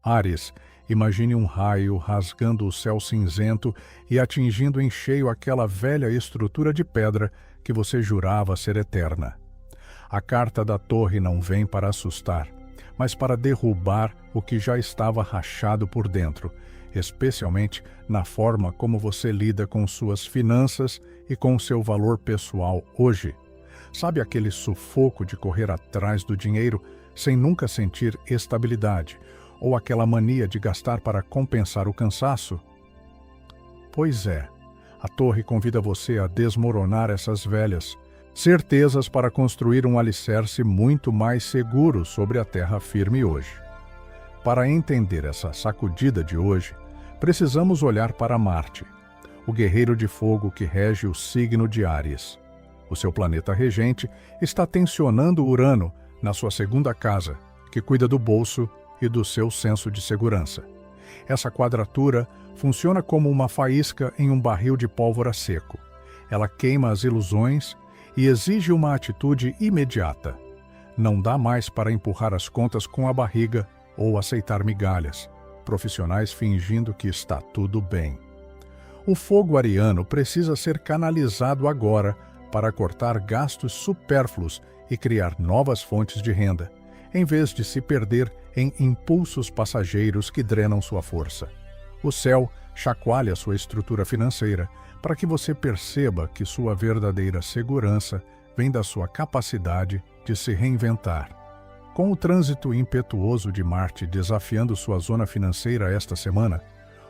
Áries, imagine um raio rasgando o céu cinzento e atingindo em cheio aquela velha estrutura de pedra que você jurava ser eterna. A carta da torre não vem para assustar, mas para derrubar o que já estava rachado por dentro, especialmente na forma como você lida com suas finanças e com seu valor pessoal hoje. Sabe aquele sufoco de correr atrás do dinheiro sem nunca sentir estabilidade, ou aquela mania de gastar para compensar o cansaço? Pois é, a torre convida você a desmoronar essas velhas certezas para construir um alicerce muito mais seguro sobre a terra firme hoje. Para entender essa sacudida de hoje, precisamos olhar para Marte, o guerreiro de fogo que rege o signo de Áries. O seu planeta regente está tensionando Urano na sua segunda casa, que cuida do bolso e do seu senso de segurança. Essa quadratura funciona como uma faísca em um barril de pólvora seco. Ela queima as ilusões e exige uma atitude imediata. Não dá mais para empurrar as contas com a barriga ou aceitar migalhas, profissionais fingindo que está tudo bem. O fogo ariano precisa ser canalizado agora para cortar gastos supérfluos e criar novas fontes de renda, em vez de se perder em impulsos passageiros que drenam sua força. O céu chacoalha sua estrutura financeira para que você perceba que sua verdadeira segurança vem da sua capacidade de se reinventar. Com o trânsito impetuoso de Marte desafiando sua zona financeira esta semana,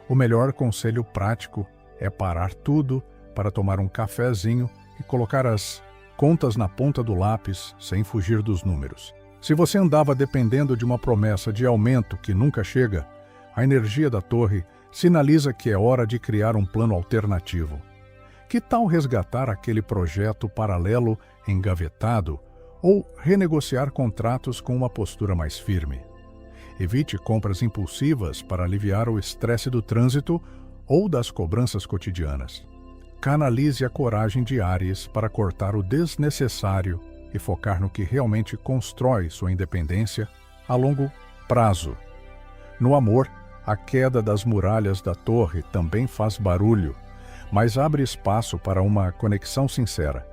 o melhor conselho prático é parar tudo para tomar um cafezinho e colocar as contas na ponta do lápis sem fugir dos números. Se você andava dependendo de uma promessa de aumento que nunca chega, a energia da torre sinaliza que é hora de criar um plano alternativo. Que tal resgatar aquele projeto paralelo engavetado ou renegociar contratos com uma postura mais firme? Evite compras impulsivas para aliviar o estresse do trânsito ou das cobranças cotidianas. Canalize a coragem de Áries para cortar o desnecessário e focar no que realmente constrói sua independência a longo prazo. No amor, a queda das muralhas da torre também faz barulho, mas abre espaço para uma conexão sincera.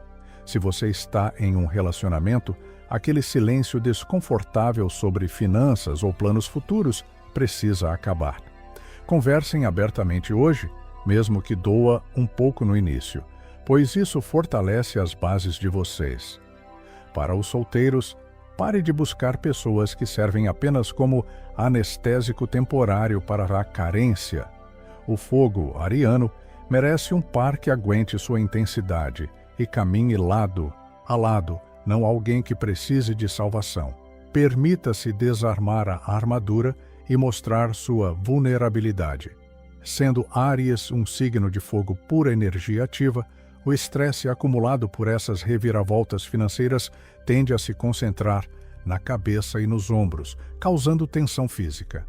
Se você está em um relacionamento, aquele silêncio desconfortável sobre finanças ou planos futuros precisa acabar. Conversem abertamente hoje, mesmo que doa um pouco no início, pois isso fortalece as bases de vocês. Para os solteiros, pare de buscar pessoas que servem apenas como anestésico temporário para a carência. O fogo ariano merece um par que aguente sua intensidade e caminhe lado a lado, não alguém que precise de salvação. Permita-se desarmar a armadura e mostrar sua vulnerabilidade. Sendo Áries um signo de fogo pura energia ativa, o estresse acumulado por essas reviravoltas financeiras tende a se concentrar na cabeça e nos ombros, causando tensão física.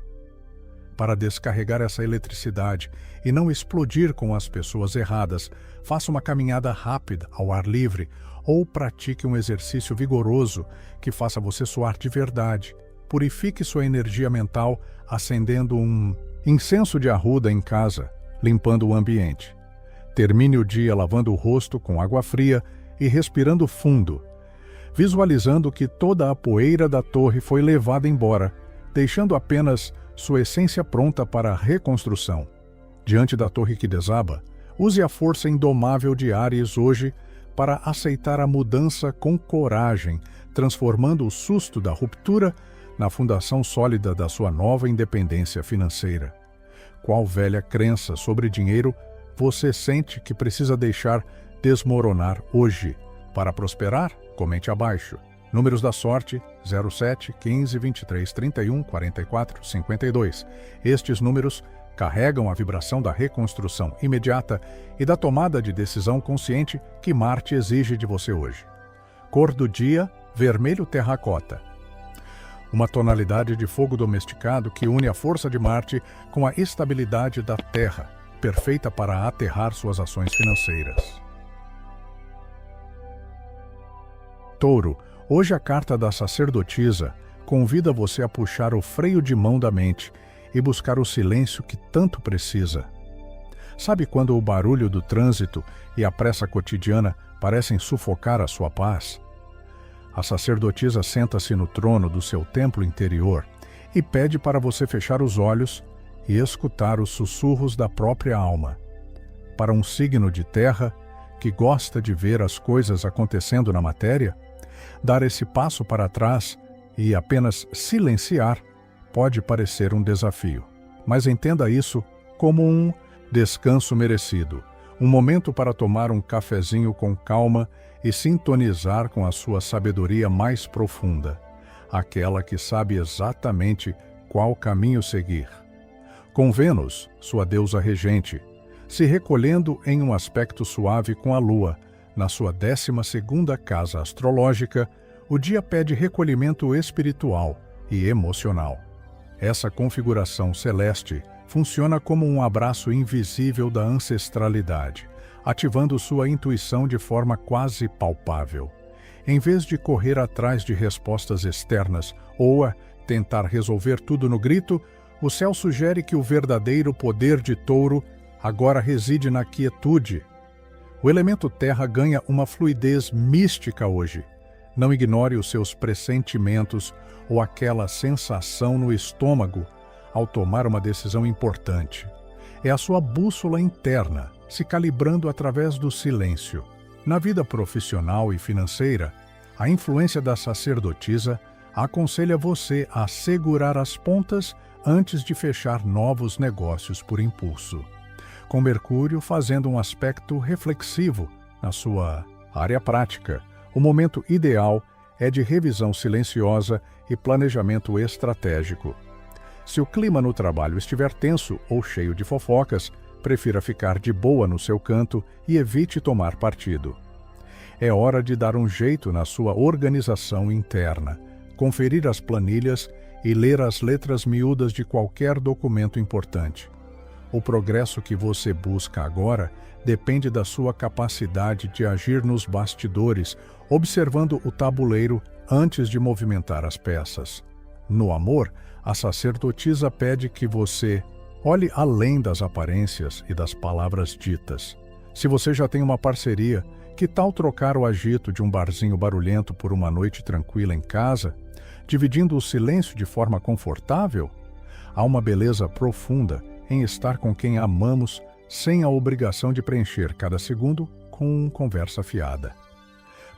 Para descarregar essa eletricidade e não explodir com as pessoas erradas, faça uma caminhada rápida ao ar livre ou pratique um exercício vigoroso que faça você suar de verdade. Purifique sua energia mental acendendo um incenso de arruda em casa, limpando o ambiente. Termine o dia lavando o rosto com água fria e respirando fundo, visualizando que toda a poeira da torre foi levada embora, deixando apenas sua essência pronta para a reconstrução. Diante da torre que desaba, use a força indomável de Áries hoje para aceitar a mudança com coragem, transformando o susto da ruptura na fundação sólida da sua nova independência financeira. Qual velha crença sobre dinheiro você sente que precisa deixar desmoronar hoje? Para prosperar, comente abaixo. Números da sorte: 07, 15, 23, 31, 44, 52. Estes números carregam a vibração da reconstrução imediata e da tomada de decisão consciente que Marte exige de você hoje. Cor do dia: vermelho terracota. Uma tonalidade de fogo domesticado que une a força de Marte com a estabilidade da Terra, perfeita para aterrar suas ações financeiras. Touro, hoje a carta da sacerdotisa convida você a puxar o freio de mão da mente e buscar o silêncio que tanto precisa. Sabe quando o barulho do trânsito e a pressa cotidiana parecem sufocar a sua paz? A sacerdotisa senta-se no trono do seu templo interior e pede para você fechar os olhos e escutar os sussurros da própria alma. Para um signo de terra que gosta de ver as coisas acontecendo na matéria, dar esse passo para trás e apenas silenciar pode parecer um desafio. Mas entenda isso como um descanso merecido, um momento para tomar um cafezinho com calma e sintonizar com a sua sabedoria mais profunda, aquela que sabe exatamente qual caminho seguir. Com Vênus, sua deusa regente, se recolhendo em um aspecto suave com a Lua, na sua 12ª casa astrológica, o dia pede recolhimento espiritual e emocional. Essa configuração celeste funciona como um abraço invisível da ancestralidade, ativando sua intuição de forma quase palpável. Em vez de correr atrás de respostas externas ou tentar resolver tudo no grito, o céu sugere que o verdadeiro poder de Touro agora reside na quietude. O elemento terra ganha uma fluidez mística hoje. Não ignore os seus pressentimentos ou aquela sensação no estômago ao tomar uma decisão importante. É a sua bússola interna, se calibrando através do silêncio. Na vida profissional e financeira, a influência da sacerdotisa aconselha você a segurar as pontas antes de fechar novos negócios por impulso. Com Mercúrio fazendo um aspecto reflexivo na sua área prática, o momento ideal é de revisão silenciosa e planejamento estratégico. Se o clima no trabalho estiver tenso ou cheio de fofocas, prefira ficar de boa no seu canto e evite tomar partido. É hora de dar um jeito na sua organização interna, conferir as planilhas e ler as letras miúdas de qualquer documento importante. O progresso que você busca agora depende da sua capacidade de agir nos bastidores, observando o tabuleiro antes de movimentar as peças. No amor, a sacerdotisa pede que você olhe além das aparências e das palavras ditas. Se você já tem uma parceria, que tal trocar o agito de um barzinho barulhento por uma noite tranquila em casa, dividindo o silêncio de forma confortável? Há uma beleza profunda em estar com quem amamos sem a obrigação de preencher cada segundo com conversa fiada.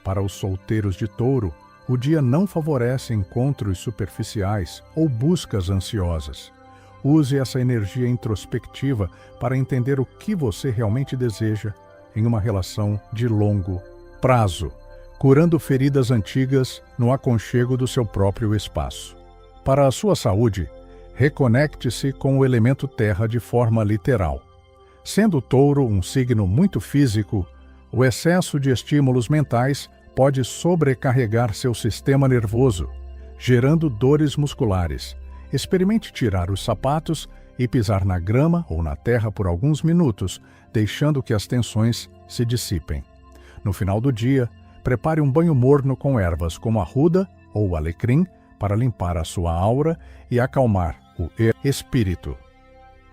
Para os solteiros de Touro, o dia não favorece encontros superficiais ou buscas ansiosas. Use essa energia introspectiva para entender o que você realmente deseja em uma relação de longo prazo, curando feridas antigas no aconchego do seu próprio espaço. Para a sua saúde, reconecte-se com o elemento terra de forma literal. Sendo Touro um signo muito físico, o excesso de estímulos mentais pode sobrecarregar seu sistema nervoso, gerando dores musculares. Experimente tirar os sapatos e pisar na grama ou na terra por alguns minutos, deixando que as tensões se dissipem. No final do dia, prepare um banho morno com ervas como arruda ou alecrim para limpar a sua aura e acalmar o espírito.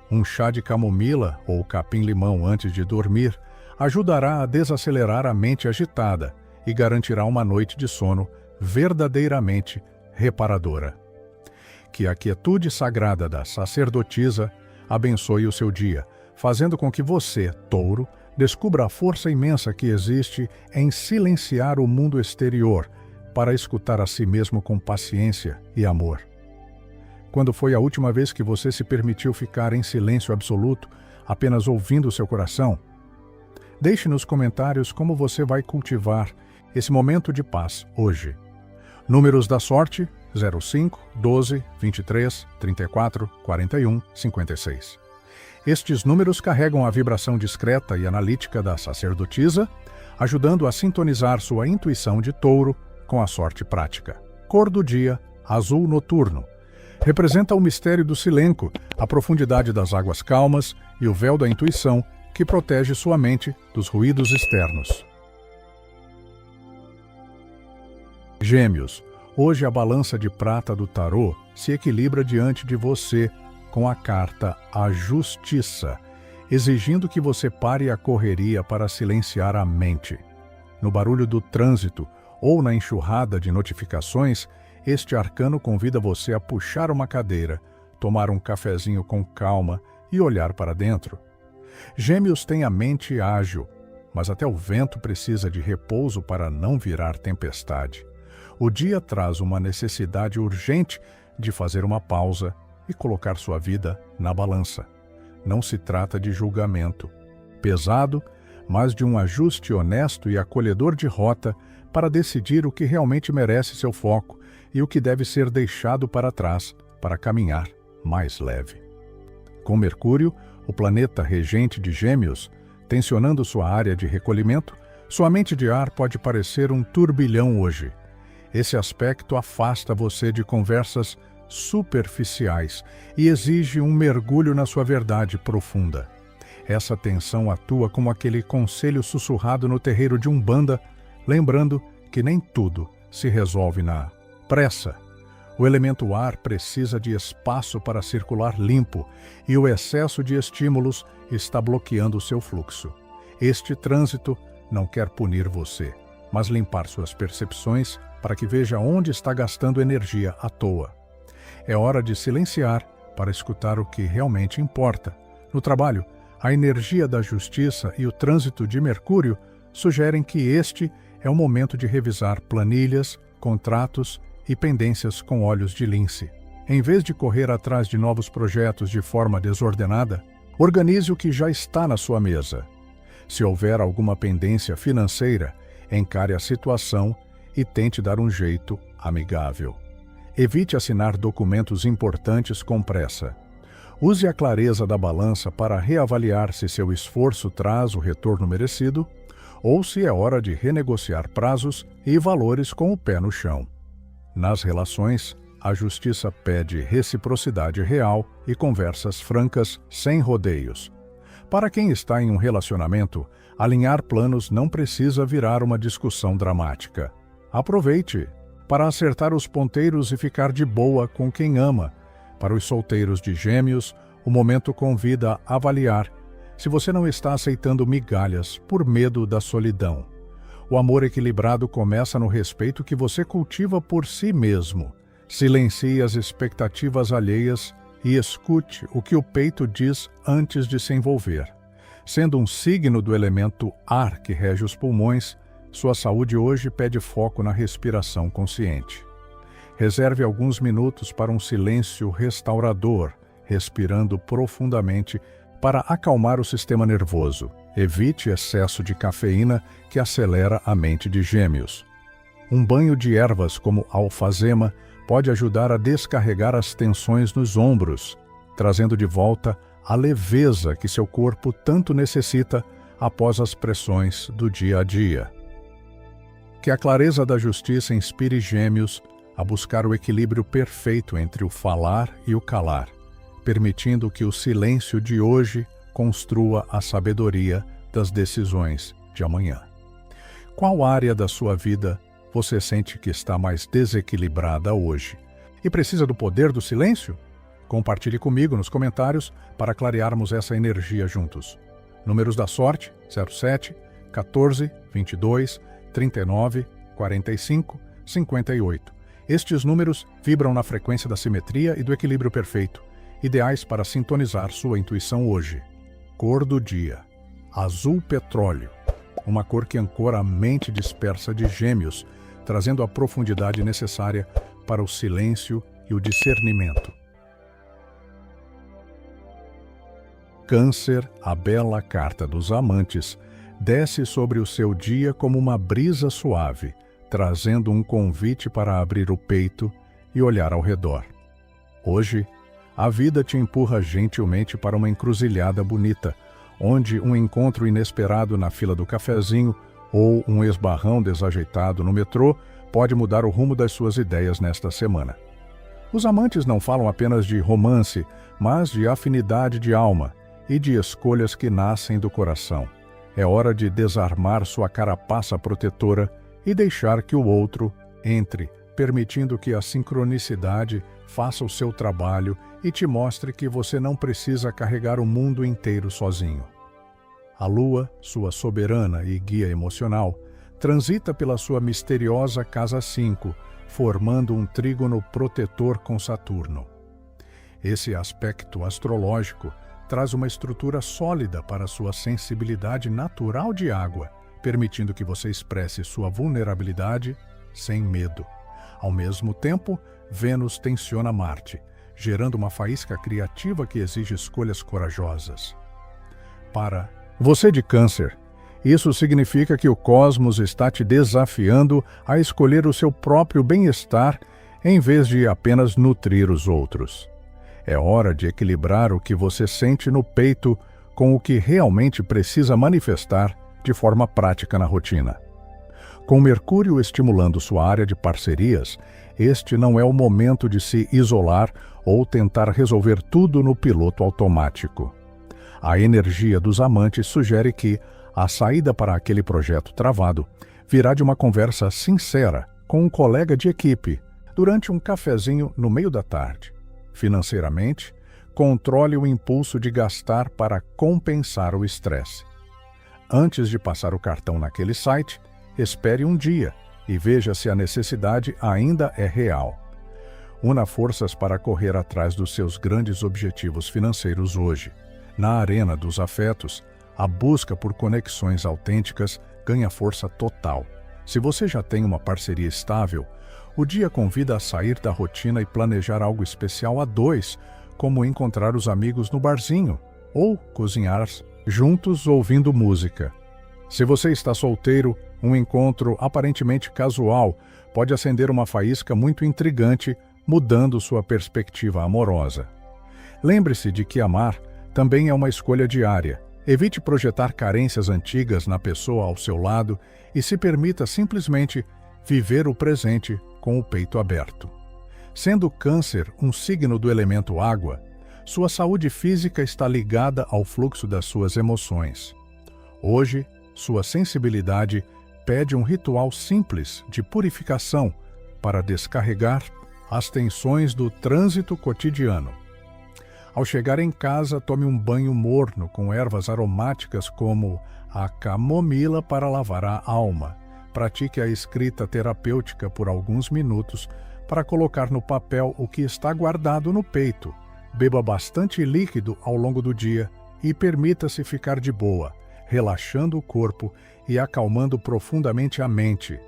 Um chá de camomila ou capim-limão antes de dormir ajudará a desacelerar a mente agitada e garantirá uma noite de sono verdadeiramente reparadora. Que a quietude sagrada da sacerdotisa abençoe o seu dia, fazendo com que você, Touro, descubra a força imensa que existe em silenciar o mundo exterior para escutar a si mesmo com paciência e amor. Quando foi a última vez que você se permitiu ficar em silêncio absoluto, apenas ouvindo seu coração? Deixe nos comentários como você vai cultivar esse momento de paz hoje. Números da sorte: 05, 12, 23, 34, 41, 56. Estes números carregam a vibração discreta e analítica da sacerdotisa, ajudando a sintonizar sua intuição de Touro com a sorte prática. Cor do dia: azul noturno. Representa o mistério do silêncio, a profundidade das águas calmas e o véu da intuição que protege sua mente dos ruídos externos. Gêmeos. Hoje a balança de prata do tarô se equilibra diante de você, com a carta A Justiça, exigindo que você pare a correria para silenciar a mente. No barulho do trânsito ou na enxurrada de notificações, este arcano convida você a puxar uma cadeira, tomar um cafezinho com calma e olhar para dentro. Gêmeos têm a mente ágil, mas até o vento precisa de repouso para não virar tempestade. O dia traz uma necessidade urgente de fazer uma pausa e colocar sua vida na balança. Não se trata de julgamento pesado, mas de um ajuste honesto e acolhedor de rota para decidir o que realmente merece seu foco e o que deve ser deixado para trás para caminhar mais leve. Com Mercúrio, o planeta regente de Gêmeos, tensionando sua área de recolhimento, sua mente de ar pode parecer um turbilhão hoje. Esse aspecto afasta você de conversas superficiais e exige um mergulho na sua verdade profunda. Essa tensão atua como aquele conselho sussurrado no terreiro de Umbanda, lembrando que nem tudo se resolve na pressa. O elemento ar precisa de espaço para circular limpo e o excesso de estímulos está bloqueando o seu fluxo. Este trânsito não quer punir você, mas limpar suas percepções para que veja onde está gastando energia à toa. É hora de silenciar para escutar o que realmente importa. No trabalho, a energia da justiça e o trânsito de Mercúrio sugerem que este é o momento de revisar planilhas, contratos e pendências com olhos de lince. Em vez de correr atrás de novos projetos de forma desordenada, organize o que já está na sua mesa. Se houver alguma pendência financeira, encare a situação e tente dar um jeito amigável. Evite assinar documentos importantes com pressa. Use a clareza da balança para reavaliar se seu esforço traz o retorno merecido ou se é hora de renegociar prazos e valores com o pé no chão. Nas relações, a justiça pede reciprocidade real e conversas francas sem rodeios. Para quem está em um relacionamento, alinhar planos não precisa virar uma discussão dramática. Aproveite para acertar os ponteiros e ficar de boa com quem ama. Para os solteiros de Gêmeos, o momento convida a avaliar se você não está aceitando migalhas por medo da solidão. O amor equilibrado começa no respeito que você cultiva por si mesmo. Silencie as expectativas alheias e escute o que o peito diz antes de se envolver. Sendo um signo do elemento ar que rege os pulmões, sua saúde hoje pede foco na respiração consciente. Reserve alguns minutos para um silêncio restaurador, respirando profundamente para acalmar o sistema nervoso. Evite excesso de cafeína que acelera a mente de Gêmeos. Um banho de ervas como alfazema pode ajudar a descarregar as tensões nos ombros, trazendo de volta a leveza que seu corpo tanto necessita após as pressões do dia a dia. Que a clareza da justiça inspire Gêmeos a buscar o equilíbrio perfeito entre o falar e o calar, permitindo que o silêncio de hoje construa a sabedoria das decisões de amanhã. Qual área da sua vida você sente que está mais desequilibrada hoje e precisa do poder do silêncio? Compartilhe comigo nos comentários para clarearmos essa energia juntos. Números da sorte: 07, 14, 22, 39, 45, 58. Estes números vibram na frequência da simetria e do equilíbrio perfeito, ideais para sintonizar sua intuição hoje. Cor do dia: azul petróleo, uma cor que ancora a mente dispersa de Gêmeos, trazendo a profundidade necessária para o silêncio e o discernimento. Câncer, a bela carta dos amantes, desce sobre o seu dia como uma brisa suave, trazendo um convite para abrir o peito e olhar ao redor. Hoje, a vida te empurra gentilmente para uma encruzilhada bonita, onde um encontro inesperado na fila do cafezinho ou um esbarrão desajeitado no metrô pode mudar o rumo das suas ideias nesta semana. Os amantes não falam apenas de romance, mas de afinidade de alma e de escolhas que nascem do coração. É hora de desarmar sua carapaça protetora e deixar que o outro entre permitindo que a sincronicidade faça o seu trabalho e te mostre que você não precisa carregar o mundo inteiro sozinho. A Lua, sua soberana e guia emocional, transita pela sua misteriosa casa 5, formando um trígono protetor com Saturno. Esse aspecto astrológico traz uma estrutura sólida para sua sensibilidade natural de água, permitindo que você expresse sua vulnerabilidade sem medo. Ao mesmo tempo, Vênus tensiona Marte, gerando uma faísca criativa que exige escolhas corajosas. Para você de Câncer, isso significa que o cosmos está te desafiando a escolher o seu próprio bem-estar em vez de apenas nutrir os outros. É hora de equilibrar o que você sente no peito com o que realmente precisa manifestar de forma prática na rotina. Com Mercúrio estimulando sua área de parcerias, este não é o momento de se isolar ou tentar resolver tudo no piloto automático. A energia dos amantes sugere que a saída para aquele projeto travado virá de uma conversa sincera com um colega de equipe durante um cafezinho no meio da tarde. Financeiramente, controle o impulso de gastar para compensar o estresse. Antes de passar o cartão naquele site, espere um dia e veja se a necessidade ainda é real. Una forças para correr atrás dos seus grandes objetivos financeiros hoje. Na arena dos afetos, a busca por conexões autênticas ganha força total. Se você já tem uma parceria estável, o dia convida a sair da rotina e planejar algo especial a dois, como encontrar os amigos no barzinho ou cozinhar juntos ouvindo música. Se você está solteiro, um encontro aparentemente casual pode acender uma faísca muito intrigante, mudando sua perspectiva amorosa. Lembre-se de que amar também é uma escolha diária. Evite projetar carências antigas na pessoa ao seu lado e se permita simplesmente viver o presente com o peito aberto. Sendo Câncer um signo do elemento água, sua saúde física está ligada ao fluxo das suas emoções. Hoje, sua sensibilidade pede um ritual simples de purificação para descarregar as tensões do trânsito cotidiano. Ao chegar em casa, tome um banho morno com ervas aromáticas como a camomila para lavar a alma. Pratique a escrita terapêutica por alguns minutos para colocar no papel o que está guardado no peito. Beba bastante líquido ao longo do dia e permita-se ficar de boa, relaxando o corpo e acalmando profundamente a mente.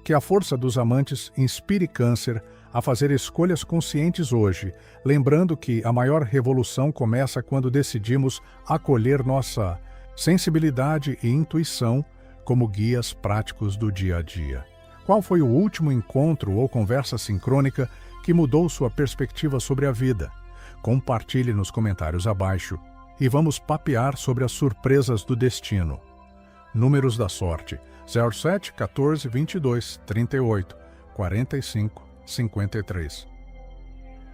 Que a força dos amantes inspire Câncer a fazer escolhas conscientes hoje, lembrando que a maior revolução começa quando decidimos acolher nossa sensibilidade e intuição como guias práticos do dia a dia. Qual foi o último encontro ou conversa sincrônica que mudou sua perspectiva sobre a vida? Compartilhe nos comentários abaixo e vamos papear sobre as surpresas do destino. Números da sorte: 07, 14, 22, 38, 45, 53.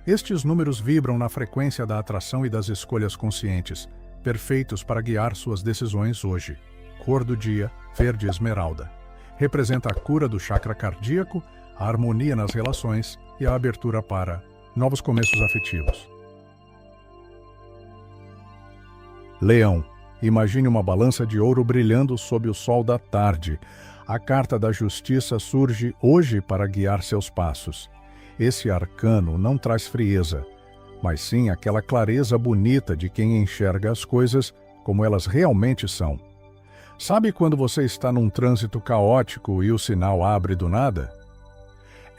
Estes números vibram na frequência da atração e das escolhas conscientes, perfeitos para guiar suas decisões hoje. Cor do dia: verde esmeralda. Representa a cura do chakra cardíaco, a harmonia nas relações e a abertura para novos começos afetivos. Leão. Imagine uma balança de ouro brilhando sob o sol da tarde. A carta da justiça surge hoje para guiar seus passos. Esse arcano não traz frieza, mas sim aquela clareza bonita de quem enxerga as coisas como elas realmente são. Sabe quando você está num trânsito caótico e o sinal abre do nada?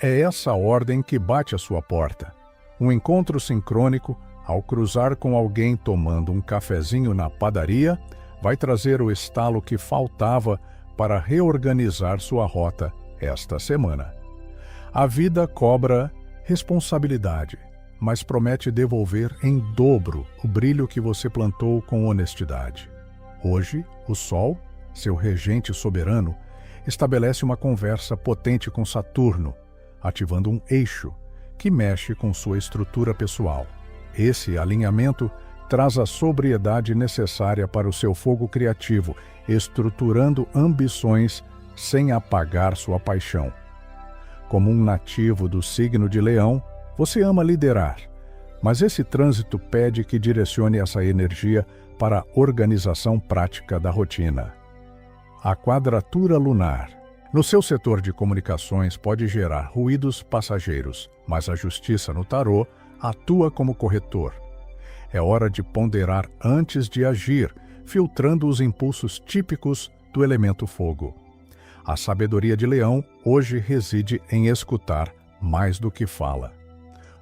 É essa ordem que bate à sua porta. Um encontro sincrônico, ao cruzar com alguém tomando um cafezinho na padaria, vai trazer o estalo que faltava para reorganizar sua rota esta semana. A vida cobra responsabilidade, mas promete devolver em dobro o brilho que você plantou com honestidade. Hoje, o Sol, seu regente soberano, estabelece uma conversa potente com Saturno, ativando um eixo que mexe com sua estrutura pessoal. Esse alinhamento traz a sobriedade necessária para o seu fogo criativo, estruturando ambições sem apagar sua paixão. Como um nativo do signo de Leão, você ama liderar, mas esse trânsito pede que direcione essa energia para a organização prática da rotina. A quadratura lunar. No seu setor de comunicações pode gerar ruídos passageiros, mas a justiça no tarô atua como corretor. É hora de ponderar antes de agir, filtrando os impulsos típicos do elemento fogo. A sabedoria de Leão hoje reside em escutar mais do que fala.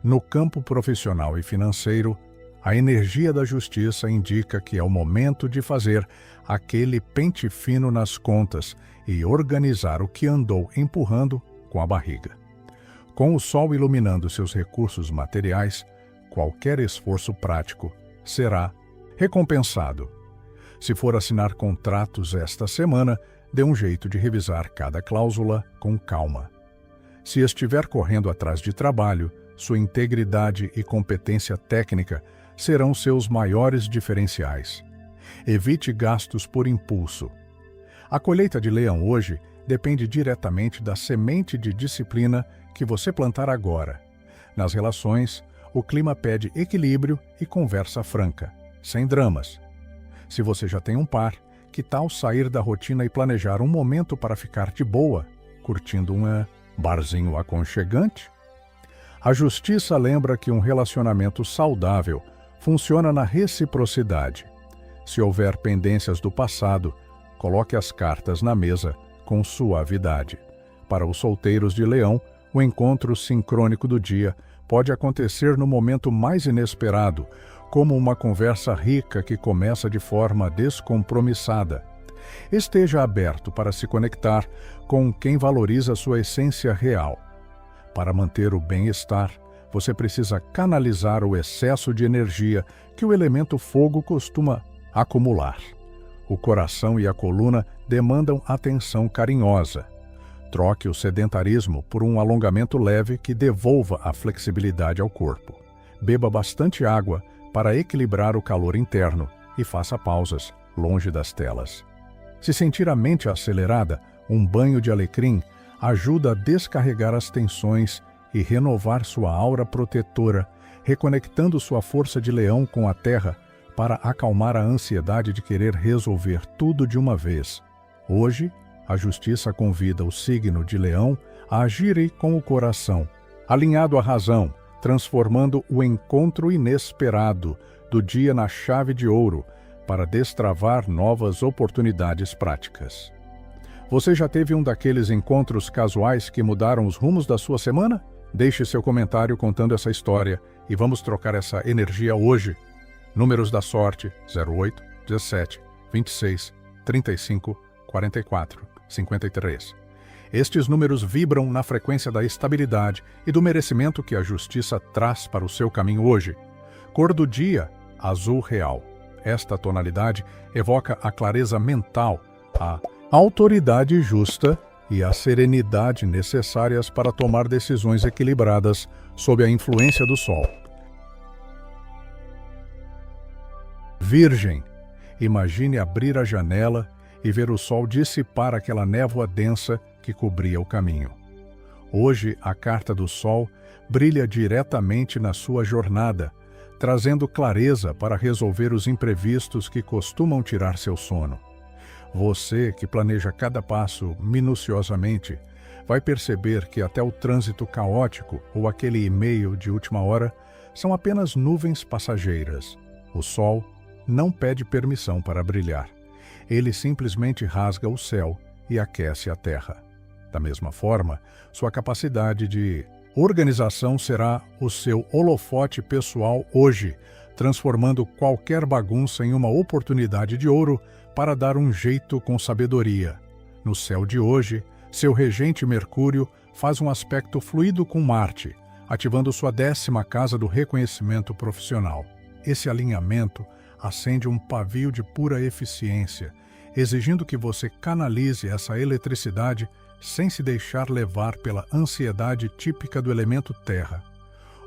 No campo profissional e financeiro, a energia da justiça indica que é o momento de fazer aquele pente fino nas contas e organizar o que andou empurrando com a barriga. Com o sol iluminando seus recursos materiais, qualquer esforço prático será recompensado. Se for assinar contratos esta semana, dê um jeito de revisar cada cláusula com calma. Se estiver correndo atrás de trabalho, sua integridade e competência técnica serão seus maiores diferenciais. Evite gastos por impulso. A colheita de Leão hoje depende diretamente da semente de disciplina que você plantar agora. Nas relações, o clima pede equilíbrio e conversa franca, sem dramas. Se você já tem um par, que tal sair da rotina e planejar um momento para ficar de boa, curtindo um barzinho aconchegante? A justiça lembra que um relacionamento saudável funciona na reciprocidade. Se houver pendências do passado, coloque as cartas na mesa com suavidade. Para os solteiros de Leão, o encontro sincrônico do dia pode acontecer no momento mais inesperado, como uma conversa rica que começa de forma descompromissada. Esteja aberto para se conectar com quem valoriza sua essência real. Para manter o bem-estar, você precisa canalizar o excesso de energia que o elemento fogo costuma acumular. O coração e a coluna demandam atenção carinhosa. Troque o sedentarismo por um alongamento leve que devolva a flexibilidade ao corpo. Beba bastante água para equilibrar o calor interno e faça pausas longe das telas. Se sentir a mente acelerada, um banho de alecrim ajuda a descarregar as tensões e renovar sua aura protetora, reconectando sua força de leão com a terra para acalmar a ansiedade de querer resolver tudo de uma vez. Hoje, a justiça convida o signo de Leão a agir com o coração, alinhado à razão, transformando o encontro inesperado do dia na chave de ouro para destravar novas oportunidades práticas. Você já teve um daqueles encontros casuais que mudaram os rumos da sua semana? Deixe seu comentário contando essa história e vamos trocar essa energia hoje. Números da sorte: 08, 17, 26, 35, 44, 53. Estes números vibram na frequência da estabilidade e do merecimento que a justiça traz para o seu caminho hoje. Cor do dia: azul real. Esta tonalidade evoca a clareza mental, a autoridade justa e a serenidade necessárias para tomar decisões equilibradas sob a influência do Sol. Virgem: imagine abrir a janela e ver o sol dissipar aquela névoa densa que cobria o caminho. Hoje, a carta do Sol brilha diretamente na sua jornada, trazendo clareza para resolver os imprevistos que costumam tirar seu sono. Você, que planeja cada passo minuciosamente, vai perceber que até o trânsito caótico ou aquele e-mail de última hora são apenas nuvens passageiras. O Sol não pede permissão para brilhar. Ele simplesmente rasga o céu e aquece a terra. Da mesma forma, sua capacidade de organização será o seu holofote pessoal hoje, transformando qualquer bagunça em uma oportunidade de ouro para dar um jeito com sabedoria. No céu de hoje, seu regente Mercúrio faz um aspecto fluido com Marte, ativando sua 10ª casa do reconhecimento profissional. Esse alinhamento acende um pavio de pura eficiência, exigindo que você canalize essa eletricidade sem se deixar levar pela ansiedade típica do elemento terra.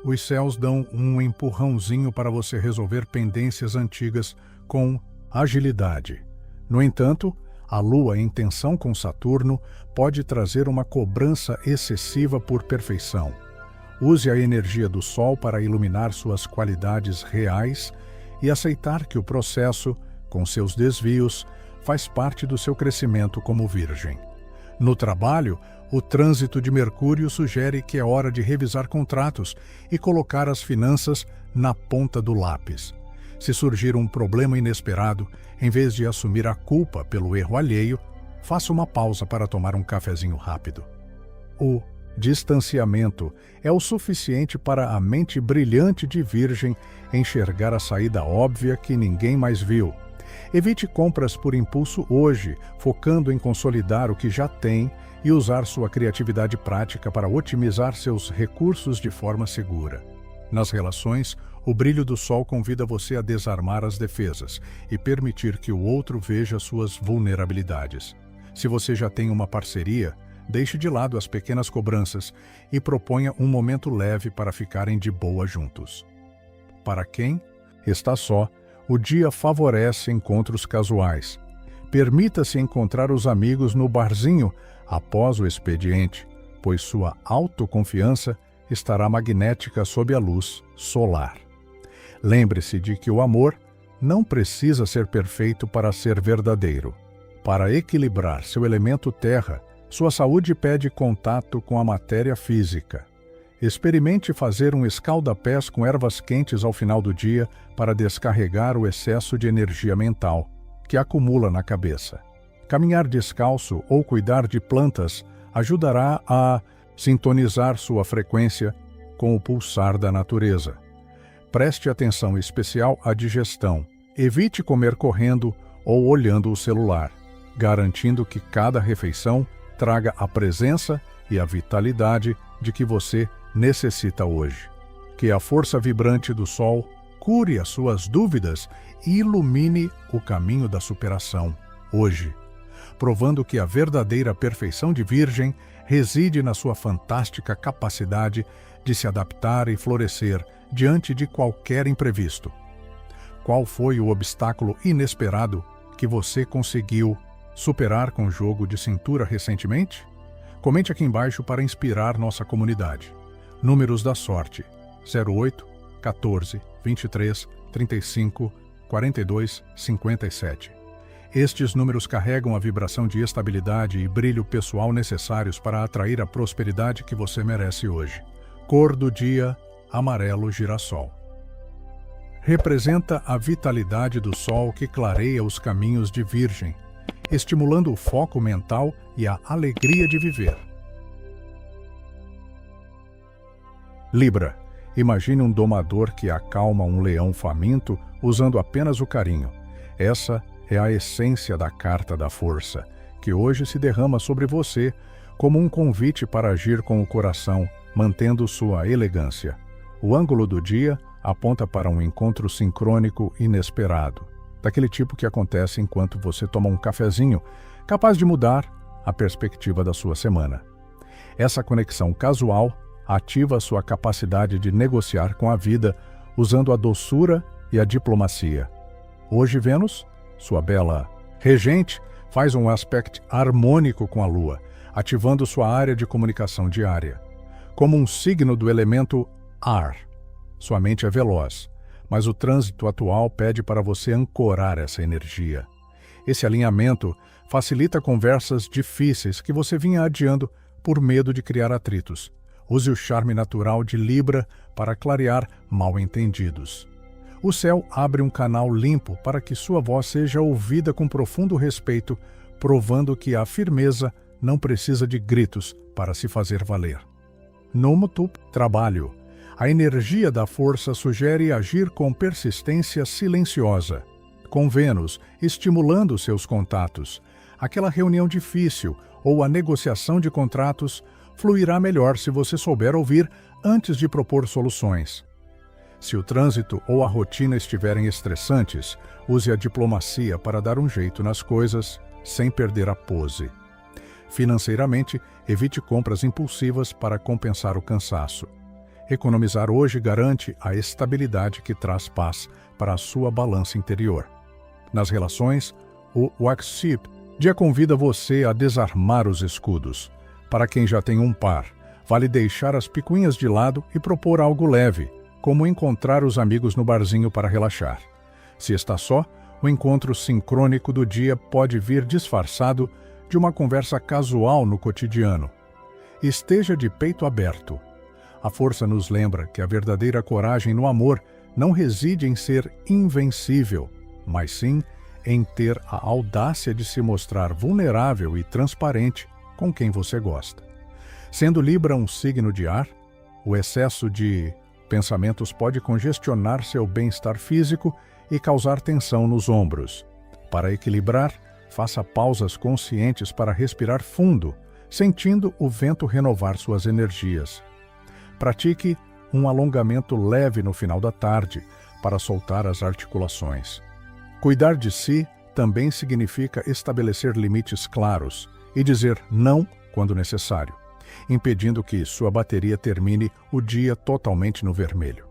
Os céus dão um empurrãozinho para você resolver pendências antigas com agilidade. No entanto, A Lua em tensão com Saturno pode trazer uma cobrança excessiva por perfeição. Use a energia do Sol para iluminar suas qualidades reais e aceitar que o processo, com seus desvios, faz parte do seu crescimento como Virgem. No trabalho, o trânsito de Mercúrio sugere que é hora de revisar contratos e colocar as finanças na ponta do lápis. Se surgir um problema inesperado, em vez de assumir a culpa pelo erro alheio, faça uma pausa para tomar um cafezinho rápido. O distanciamento é o suficiente para a mente brilhante de Virgem enxergar a saída óbvia que ninguém mais viu. Evite compras por impulso hoje, focando em consolidar o que já tem e usar sua criatividade prática para otimizar seus recursos de forma segura. Nas relações, o brilho do Sol convida você a desarmar as defesas e permitir que o outro veja suas vulnerabilidades. Se você já tem uma parceria, deixe de lado as pequenas cobranças e proponha um momento leve para ficarem de boa juntos. Para quem está só, o dia favorece encontros casuais. Permita-se encontrar os amigos no barzinho após o expediente, pois sua autoconfiança estará magnética sob a luz solar. Lembre-se de que o amor não precisa ser perfeito para ser verdadeiro. Para equilibrar seu elemento terra, sua saúde pede contato com a matéria física. Experimente fazer um escalda-pés com ervas quentes ao final do dia para descarregar o excesso de energia mental que acumula na cabeça. Caminhar descalço ou cuidar de plantas ajudará a sintonizar sua frequência com o pulsar da natureza. Preste atenção especial à digestão. Evite comer correndo ou olhando o celular, garantindo que cada refeição traga a presença e a vitalidade de que você necessita hoje. Que a força vibrante do Sol cure as suas dúvidas e ilumine o caminho da superação hoje, provando que a verdadeira perfeição de Virgem reside na sua fantástica capacidade de se adaptar e florescer diante de qualquer imprevisto. Qual foi o obstáculo inesperado que você conseguiu superar com jogo de cintura recentemente? Comente aqui embaixo para inspirar nossa comunidade. Números da sorte: 08, 14, 23, 35, 42, 57. Estes números carregam a vibração de estabilidade e brilho pessoal necessários para atrair a prosperidade que você merece hoje. Cor do dia: amarelo girassol. Representa a vitalidade do Sol que clareia os caminhos de Virgem, estimulando o foco mental e a alegria de viver. Libra. Imagine um domador que acalma um leão faminto usando apenas o carinho. Essa é a essência da carta da força, que hoje se derrama sobre você como um convite para agir com o coração, mantendo sua elegância. O ângulo do dia aponta para um encontro sincrônico inesperado, daquele tipo que acontece enquanto você toma um cafezinho, capaz de mudar a perspectiva da sua semana. Essa conexão casual ativa sua capacidade de negociar com a vida usando a doçura e a diplomacia. Hoje Vênus, sua bela regente, faz um aspecto harmônico com a Lua, ativando sua área de comunicação diária. Como um signo do elemento ar, sua mente é veloz, mas o trânsito atual pede para você ancorar essa energia. Esse alinhamento facilita conversas difíceis que você vinha adiando por medo de criar atritos. Use o charme natural de Libra para clarear mal-entendidos. O céu abre um canal limpo para que sua voz seja ouvida com profundo respeito, provando que a firmeza não precisa de gritos para se fazer valer. No trabalho, a energia da força sugere agir com persistência silenciosa. Com Vênus estimulando seus contatos, aquela reunião difícil ou a negociação de contratos fluirá melhor se você souber ouvir antes de propor soluções. Se o trânsito ou a rotina estiverem estressantes, use a diplomacia para dar um jeito nas coisas sem perder a pose. Financeiramente, evite compras impulsivas para compensar o cansaço. Economizar hoje garante a estabilidade que traz paz para a sua balança interior. Nas relações, o workship Dia convida você a desarmar os escudos. Para quem já tem um par, vale deixar as picuinhas de lado e propor algo leve, como encontrar os amigos no barzinho para relaxar. Se está só, o encontro sincrônico do dia pode vir disfarçado de uma conversa casual no cotidiano. Esteja de peito aberto. A força nos lembra que a verdadeira coragem no amor não reside em ser invencível, mas sim em ter a audácia de se mostrar vulnerável e transparente com quem você gosta. Sendo Libra um signo de ar, o excesso de pensamentos pode congestionar seu bem-estar físico e causar tensão nos ombros. Para equilibrar, faça pausas conscientes para respirar fundo, sentindo o vento renovar suas energias. Pratique um alongamento leve no final da tarde para soltar as articulações. Cuidar de si também significa estabelecer limites claros e dizer não quando necessário, impedindo que sua bateria termine o dia totalmente no vermelho.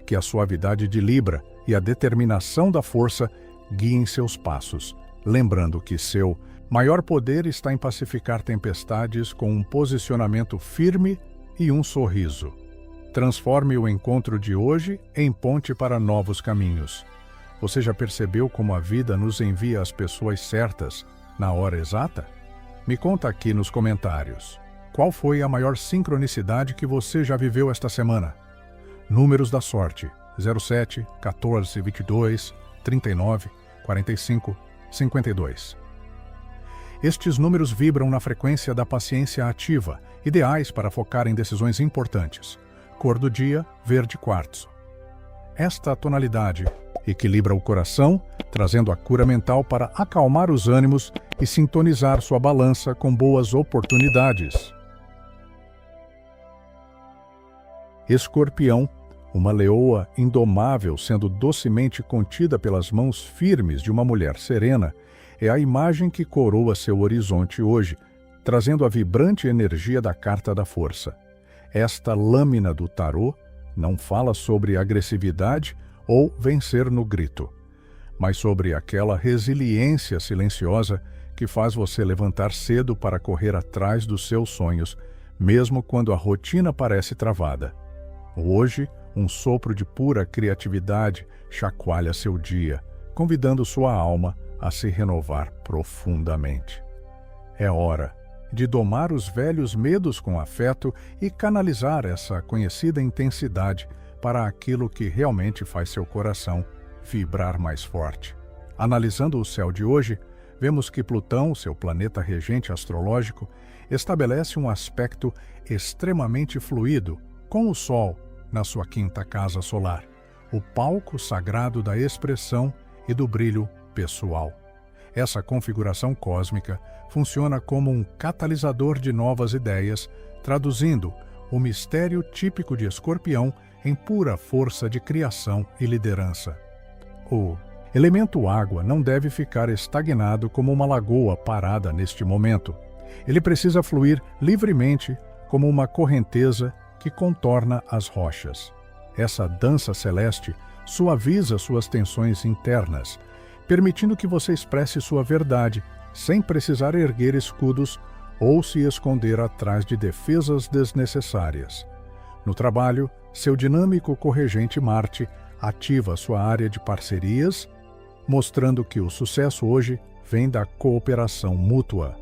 Que a suavidade de Libra e a determinação da força guiem seus passos, lembrando que seu maior poder está em pacificar tempestades com um posicionamento firme e um sorriso. Transforme o encontro de hoje em ponte para novos caminhos. Você já percebeu como a vida nos envia as pessoas certas na hora exata? Me conta aqui nos comentários. Qual foi a maior sincronicidade que você já viveu esta semana? Números da sorte: 07, 14, 22, 39, 45, 52. Estes números vibram na frequência da paciência ativa, ideais para focar em decisões importantes. Cor do dia: verde quartzo. Esta tonalidade equilibra o coração, trazendo a cura mental para acalmar os ânimos e sintonizar sua balança com boas oportunidades. Escorpião, uma leoa indomável sendo docemente contida pelas mãos firmes de uma mulher serena, é a imagem que coroa seu horizonte hoje, trazendo a vibrante energia da carta da força. Esta lâmina do tarô não fala sobre agressividade ou vencer no grito, mas sobre aquela resiliência silenciosa que faz você levantar cedo para correr atrás dos seus sonhos, mesmo quando a rotina parece travada. Hoje, um sopro de pura criatividade chacoalha seu dia, convidando sua alma a se renovar profundamente. É hora de domar os velhos medos com afeto e canalizar essa conhecida intensidade para aquilo que realmente faz seu coração vibrar mais forte. Analisando o céu de hoje, vemos que Plutão, seu planeta regente astrológico, estabelece um aspecto extremamente fluido com o Sol na sua quinta casa solar, o palco sagrado da expressão e do brilho pessoal. Essa configuração cósmica funciona como um catalisador de novas ideias, traduzindo o mistério típico de Escorpião em pura força de criação e liderança. O elemento água não deve ficar estagnado como uma lagoa parada neste momento. Ele precisa fluir livremente como uma correnteza que contorna as rochas. Essa dança celeste suaviza suas tensões internas, permitindo que você expresse sua verdade sem precisar erguer escudos ou se esconder atrás de defesas desnecessárias. No trabalho, seu dinâmico corregente Marte ativa sua área de parcerias, mostrando que o sucesso hoje vem da cooperação mútua.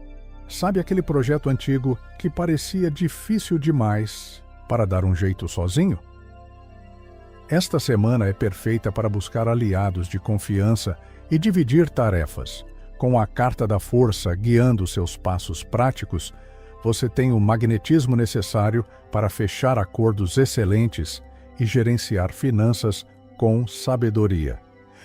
Sabe aquele projeto antigo que parecia difícil demais para dar um jeito sozinho? Esta semana é perfeita para buscar aliados de confiança e dividir tarefas. Com a carta da força guiando seus passos práticos, você tem o magnetismo necessário para fechar acordos excelentes e gerenciar finanças com sabedoria.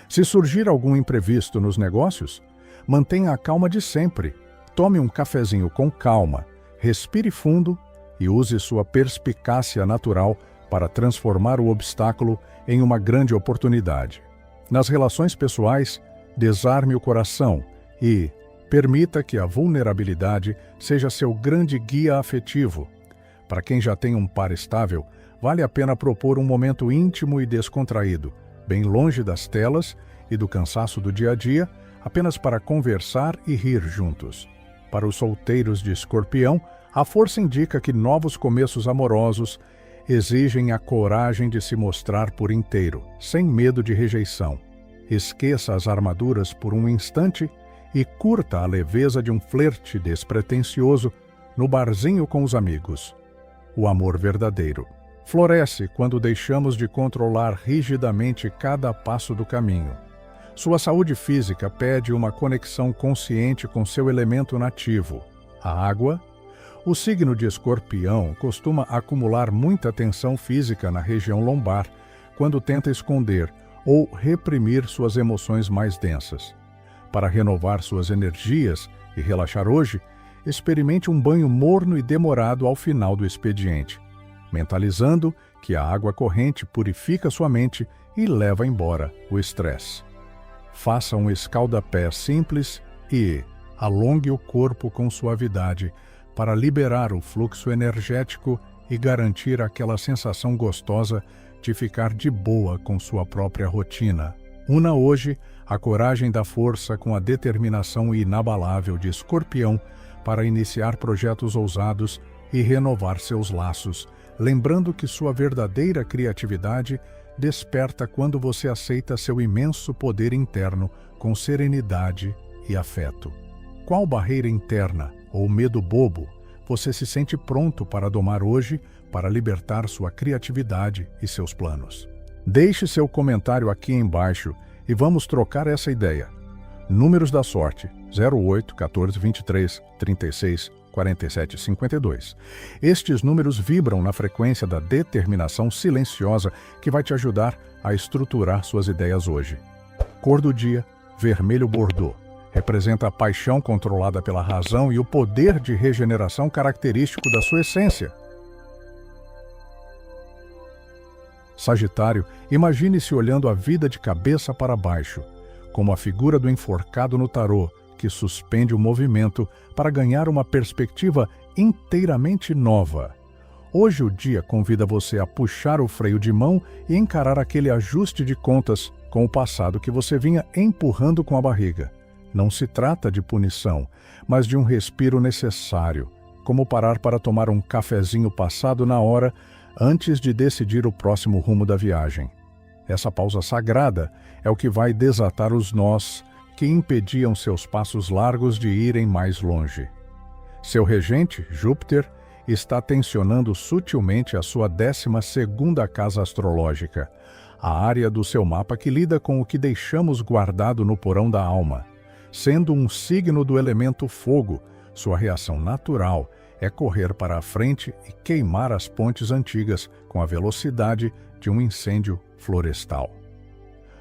Se surgir algum imprevisto nos negócios, mantenha a calma de sempre. Tome um cafezinho com calma, respire fundo e use sua perspicácia natural para transformar o obstáculo em uma grande oportunidade. Nas relações pessoais, desarme o coração e permita que a vulnerabilidade seja seu grande guia afetivo. Para quem já tem um par estável, vale a pena propor um momento íntimo e descontraído, bem longe das telas e do cansaço do dia a dia, apenas para conversar e rir juntos. Para os solteiros de Escorpião, a força indica que novos começos amorosos exigem a coragem de se mostrar por inteiro, sem medo de rejeição. Esqueça as armaduras por um instante e curta a leveza de um flerte despretensioso no barzinho com os amigos. O amor verdadeiro floresce quando deixamos de controlar rigidamente cada passo do caminho. Sua saúde física pede uma conexão consciente com seu elemento nativo, a água. O signo de Escorpião costuma acumular muita tensão física na região lombar quando tenta esconder ou reprimir suas emoções mais densas. Para renovar suas energias e relaxar hoje, experimente um banho morno e demorado ao final do expediente, mentalizando que a água corrente purifica sua mente e leva embora o estresse. Faça um escaldapé simples e alongue o corpo com suavidade para liberar o fluxo energético e garantir aquela sensação gostosa de ficar de boa com sua própria rotina. Una hoje a coragem da força com a determinação inabalável de Escorpião para iniciar projetos ousados e renovar seus laços, lembrando que sua verdadeira criatividade desperta quando você aceita seu imenso poder interno com serenidade e afeto. Qual barreira interna ou medo bobo você se sente pronto para domar hoje para libertar sua criatividade e seus planos? Deixe seu comentário aqui embaixo e vamos trocar essa ideia. Números da sorte: 08, 14, 23, 36, 47 e 52. Estes números vibram na frequência da determinação silenciosa que vai te ajudar a estruturar suas ideias hoje. Cor do dia: vermelho bordô. Representa a paixão controlada pela razão e o poder de regeneração característico da sua essência. Sagitário, imagine-se olhando a vida de cabeça para baixo, como a figura do enforcado no tarô, que suspende o movimento para ganhar uma perspectiva inteiramente nova. Hoje o dia convida você a puxar o freio de mão e encarar aquele ajuste de contas com o passado que você vinha empurrando com a barriga. Não se trata de punição, mas de um respiro necessário, como parar para tomar um cafezinho passado na hora antes de decidir o próximo rumo da viagem. Essa pausa sagrada é o que vai desatar os nós que impediam seus passos largos de irem mais longe. Seu regente, Júpiter, está tensionando sutilmente a sua 12ª casa astrológica, a área do seu mapa que lida com o que deixamos guardado no porão da alma. Sendo um signo do elemento fogo, sua reação natural é correr para a frente e queimar as pontes antigas com a velocidade de um incêndio florestal.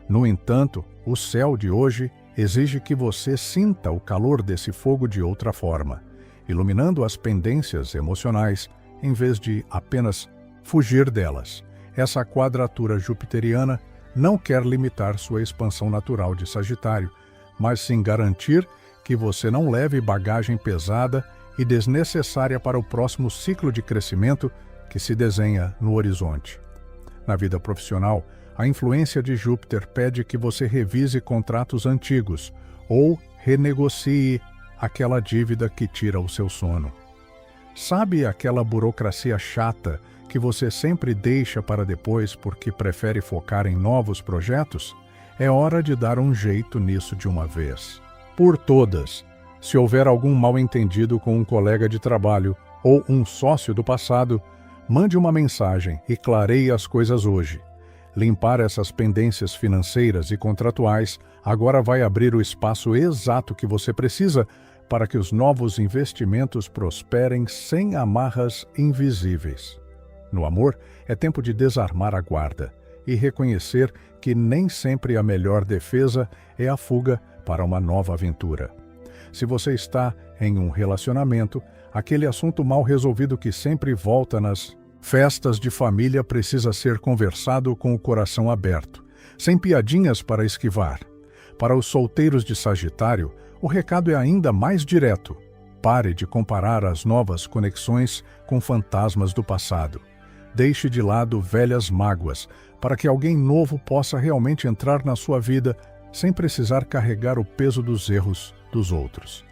No entanto, o céu de hoje exige que você sinta o calor desse fogo de outra forma, iluminando as pendências emocionais em vez de apenas fugir delas. Essa quadratura jupiteriana não quer limitar sua expansão natural de Sagitário, mas sim garantir que você não leve bagagem pesada e desnecessária para o próximo ciclo de crescimento que se desenha no horizonte. Na vida profissional, a influência de Júpiter pede que você revise contratos antigos ou renegocie aquela dívida que tira o seu sono. Sabe aquela burocracia chata que você sempre deixa para depois porque prefere focar em novos projetos? É hora de dar um jeito nisso de uma vez. Por todas, se houver algum mal-entendido com um colega de trabalho ou um sócio do passado, mande uma mensagem e clareie as coisas hoje. Limpar essas pendências financeiras e contratuais agora vai abrir o espaço exato que você precisa para que os novos investimentos prosperem sem amarras invisíveis. No amor, é tempo de desarmar a guarda e reconhecer que nem sempre a melhor defesa é a fuga para uma nova aventura. Se você está em um relacionamento, aquele assunto mal resolvido que sempre volta nas festas de família precisa ser conversado com o coração aberto, sem piadinhas para esquivar. Para os solteiros de Sagitário, o recado é ainda mais direto. Pare de comparar as novas conexões com fantasmas do passado. Deixe de lado velhas mágoas, para que alguém novo possa realmente entrar na sua vida sem precisar carregar o peso dos erros dos outros.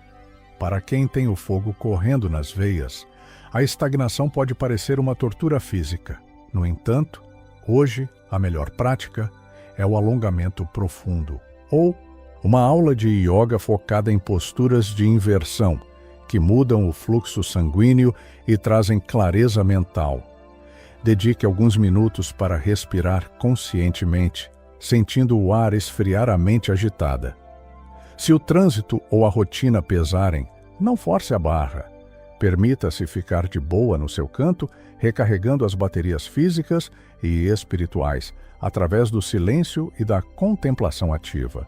Para quem tem o fogo correndo nas veias, a estagnação pode parecer uma tortura física. No entanto, hoje, a melhor prática é o alongamento profundo, ou uma aula de yoga focada em posturas de inversão, que mudam o fluxo sanguíneo e trazem clareza mental. Dedique alguns minutos para respirar conscientemente, sentindo o ar esfriar a mente agitada. Se o trânsito ou a rotina pesarem, não force a barra. Permita-se ficar de boa no seu canto, recarregando as baterias físicas e espirituais, através do silêncio e da contemplação ativa.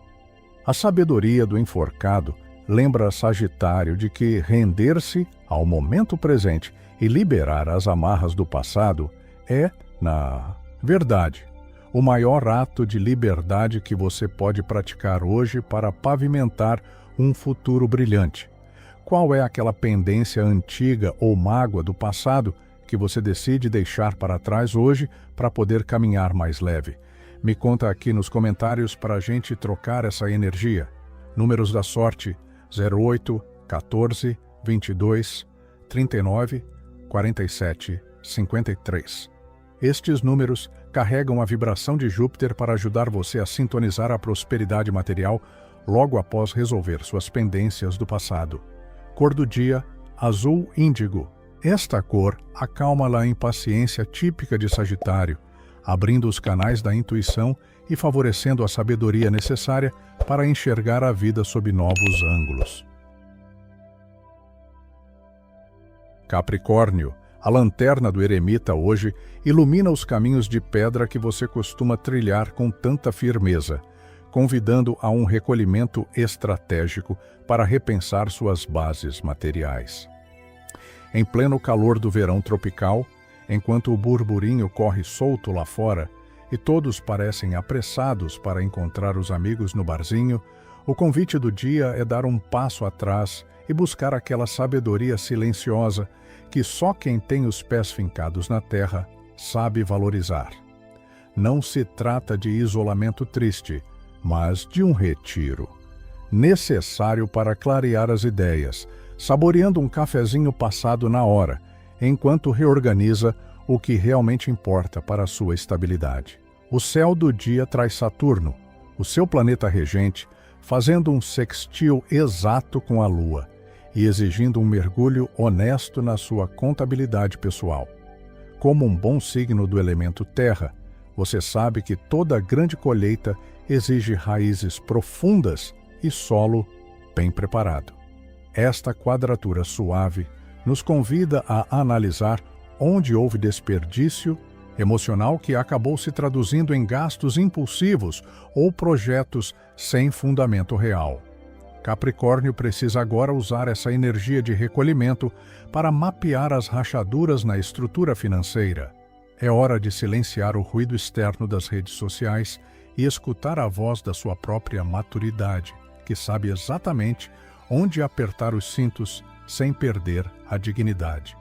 A sabedoria do enforcado lembra Sagitário de que render-se ao momento presente e liberar as amarras do passado é, na verdade, o maior ato de liberdade que você pode praticar hoje para pavimentar um futuro brilhante. Qual é aquela pendência antiga ou mágoa do passado que você decide deixar para trás hoje para poder caminhar mais leve? Me conta aqui nos comentários para a gente trocar essa energia. Números da sorte: 08, 14, 22, 39, 47, 53. Estes números carregam a vibração de Júpiter para ajudar você a sintonizar a prosperidade material logo após resolver suas pendências do passado. Cor do dia: azul índigo. Esta cor acalma a impaciência típica de Sagitário, abrindo os canais da intuição e favorecendo a sabedoria necessária para enxergar a vida sob novos ângulos. Capricórnio, a lanterna do eremita hoje ilumina os caminhos de pedra que você costuma trilhar com tanta firmeza, convidando a um recolhimento estratégico para repensar suas bases materiais. Em pleno calor do verão tropical, enquanto o burburinho corre solto lá fora e todos parecem apressados para encontrar os amigos no barzinho, o convite do dia é dar um passo atrás e buscar aquela sabedoria silenciosa que só quem tem os pés fincados na terra sabe valorizar. Não se trata de isolamento triste, mas de um retiro, necessário para clarear as ideias, saboreando um cafezinho passado na hora, enquanto reorganiza o que realmente importa para a sua estabilidade. O céu do dia traz Saturno, o seu planeta regente, fazendo um sextil exato com a Lua e exigindo um mergulho honesto na sua contabilidade pessoal. Como um bom signo do elemento terra, você sabe que toda grande colheita exige raízes profundas e solo bem preparado. Esta quadratura suave nos convida a analisar onde houve desperdício emocional que acabou se traduzindo em gastos impulsivos ou projetos sem fundamento real. Capricórnio precisa agora usar essa energia de recolhimento para mapear as rachaduras na estrutura financeira. É hora de silenciar o ruído externo das redes sociais e escutar a voz da sua própria maturidade, que sabe exatamente onde apertar os cintos sem perder a dignidade.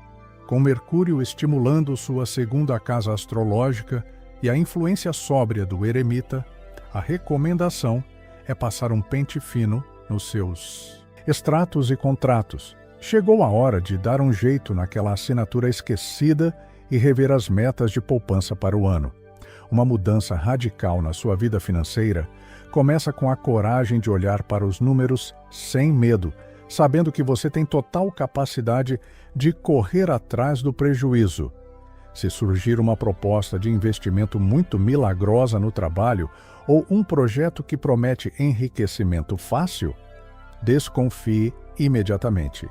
Com Mercúrio estimulando sua segunda casa astrológica e a influência sóbria do eremita, a recomendação é passar um pente fino nos seus extratos e contratos. Chegou a hora de dar um jeito naquela assinatura esquecida e rever as metas de poupança para o ano. Uma mudança radical na sua vida financeira começa com a coragem de olhar para os números sem medo, sabendo que você tem total capacidade de correr atrás do prejuízo. Se surgir uma proposta de investimento muito milagrosa no trabalho ou um projeto que promete enriquecimento fácil, desconfie imediatamente.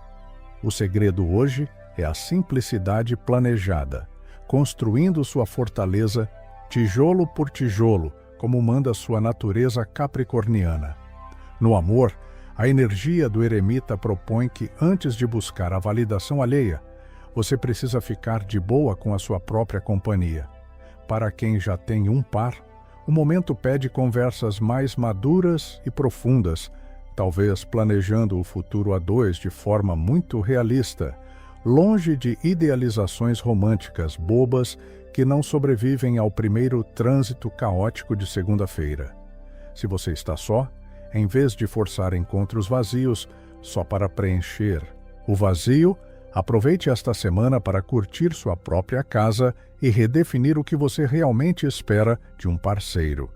O segredo hoje é a simplicidade planejada, construindo sua fortaleza tijolo por tijolo, como manda sua natureza capricorniana. No amor, a energia do eremita propõe que, antes de buscar a validação alheia, você precisa ficar de boa com a sua própria companhia. Para quem já tem um par, o momento pede conversas mais maduras e profundas, talvez planejando o futuro a dois de forma muito realista, longe de idealizações românticas bobas que não sobrevivem ao primeiro trânsito caótico de segunda-feira. Se você está só, em vez de forçar encontros vazios só para preencher o vazio, aproveite esta semana para curtir sua própria casa e redefinir o que você realmente espera de um parceiro.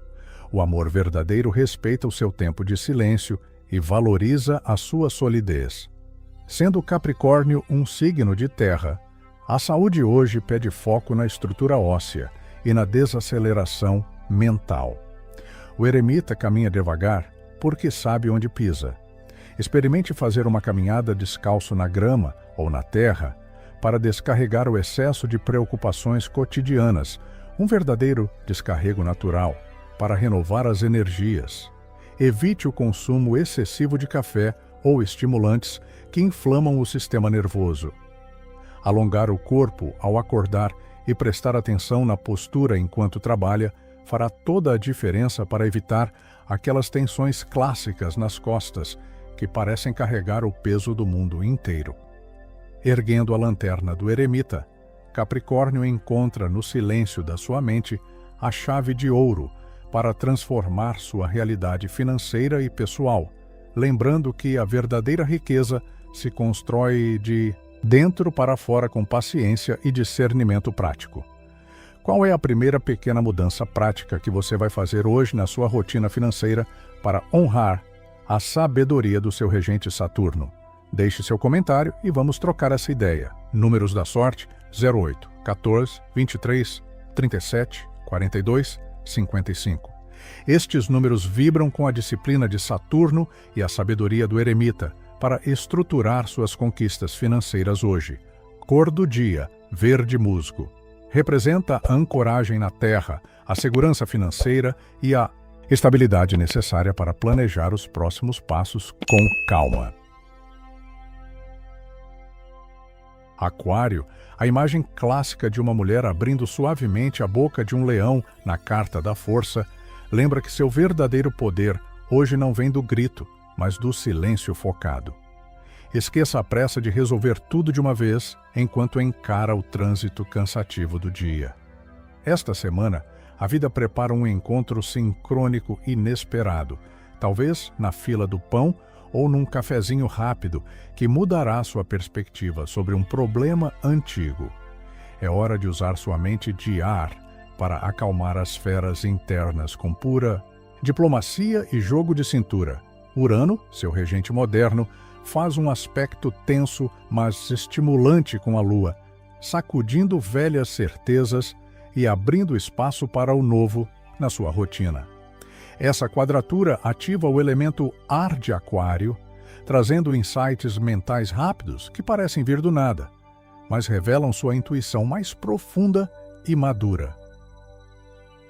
O amor verdadeiro respeita o seu tempo de silêncio e valoriza a sua solidez. Sendo Capricórnio um signo de terra, a saúde hoje pede foco na estrutura óssea e na desaceleração mental. O eremita caminha devagar porque sabe onde pisa. Experimente fazer uma caminhada descalço na grama ou na terra para descarregar o excesso de preocupações cotidianas, um verdadeiro descarrego natural para renovar as energias. Evite o consumo excessivo de café ou estimulantes que inflamam o sistema nervoso. Alongar o corpo ao acordar e prestar atenção na postura enquanto trabalha fará toda a diferença para evitar aquelas tensões clássicas nas costas que parecem carregar o peso do mundo inteiro. Erguendo a lanterna do eremita, Capricórnio encontra no silêncio da sua mente a chave de ouro para transformar sua realidade financeira e pessoal, lembrando que a verdadeira riqueza se constrói de dentro para fora com paciência e discernimento prático. Qual é a primeira pequena mudança prática que você vai fazer hoje na sua rotina financeira para honrar a sabedoria do seu regente Saturno? Deixe seu comentário e vamos trocar essa ideia. Números da sorte: 08, 14, 23, 37, 42, 55. Estes números vibram com a disciplina de Saturno e a sabedoria do eremita para estruturar suas conquistas financeiras hoje. Cor do dia: verde musgo. Representa a ancoragem na terra, a segurança financeira e a estabilidade necessária para planejar os próximos passos com calma. Aquário, a imagem clássica de uma mulher abrindo suavemente a boca de um leão na carta da força, lembra que seu verdadeiro poder hoje não vem do grito, mas do silêncio focado. Esqueça a pressa de resolver tudo de uma vez enquanto encara o trânsito cansativo do dia. Esta semana, a vida prepara um encontro sincrônico inesperado, talvez na fila do pão ou num cafezinho rápido, que mudará sua perspectiva sobre um problema antigo. É hora de usar sua mente de ar para acalmar as feras internas com pura diplomacia e jogo de cintura. Urano, seu regente moderno, faz um aspecto tenso, mas estimulante com a Lua, sacudindo velhas certezas e abrindo espaço para o novo na sua rotina. Essa quadratura ativa o elemento ar de Aquário, trazendo insights mentais rápidos que parecem vir do nada, mas revelam sua intuição mais profunda e madura.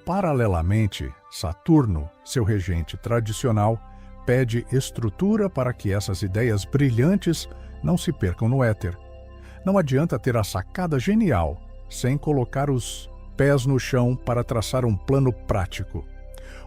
Paralelamente, Saturno, seu regente tradicional, pede estrutura para que essas ideias brilhantes não se percam no éter. Não adianta ter a sacada genial sem colocar os pés no chão para traçar um plano prático.